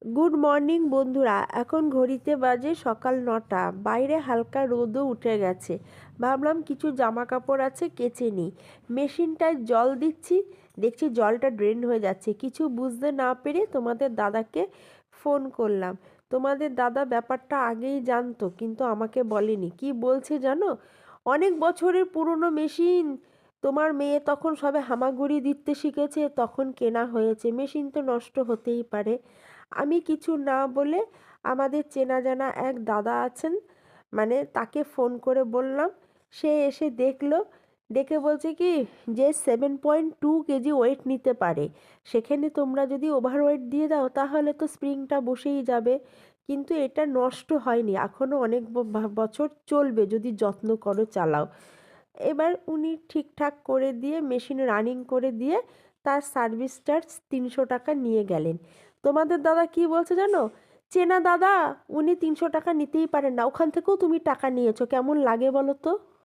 Good morning বন্ধুরা। এখন ঘড়িতে বাজে সকাল 9টা। বাইরে হালকা রোদও উঠে গেছে। ভাবলাম কিছু জামা কাপড় আছে, কেচে নিই। মেশিনটায় জল দিচ্ছি, দেখছি জলটা ড্রেন হয়ে যাচ্ছে। কিছু বুঝতে না পেরে তোমাদের দাদাকে ফোন করলাম। তোমাদের দাদা ব্যাপারটা আগেই জানতো, কিন্তু আমাকে বলেনি। কি বলছে জানো? অনেক বছরের পুরনো মেশিন, তোমার মেয়ে তখন সবে হামাগুড়ি দিতে শিখেছে, তখন কেনা হয়েছে। মেশিন তো নষ্ট হতেই পারে। আমি কিছু না বলে আমাদের চেনা জানা এক দাদা আছেন, মানে তাকে ফোন করে বললাম। সে এসে দেখলো, দেখে বলছে কি যে 7.2 কেজি ওয়েট নিতে পারে। সেখানে তোমরা যদি ওভার ওয়েট দিয়ে দাও তাহলে তো স্প্রিংটা বসেই যাবে। কিন্তু এটা নষ্ট হয়নি, এখনও অনেক বছর চলবে যদি যত্ন করো, চালাও। এবার উনি ঠিকঠাক করে দিয়ে মেশিন রানিং করে দিয়ে তার সার্ভিস চার্জ 300 টাকা নিয়ে গেলেন। তোমাদের দাদা কি বলছে জানো? চেনা দাদা, উনি 300 টাকা নিতেই পারেন না, ওখান থেকেও তুমি টাকা নিয়েছো, কেমন লাগে বলো তো?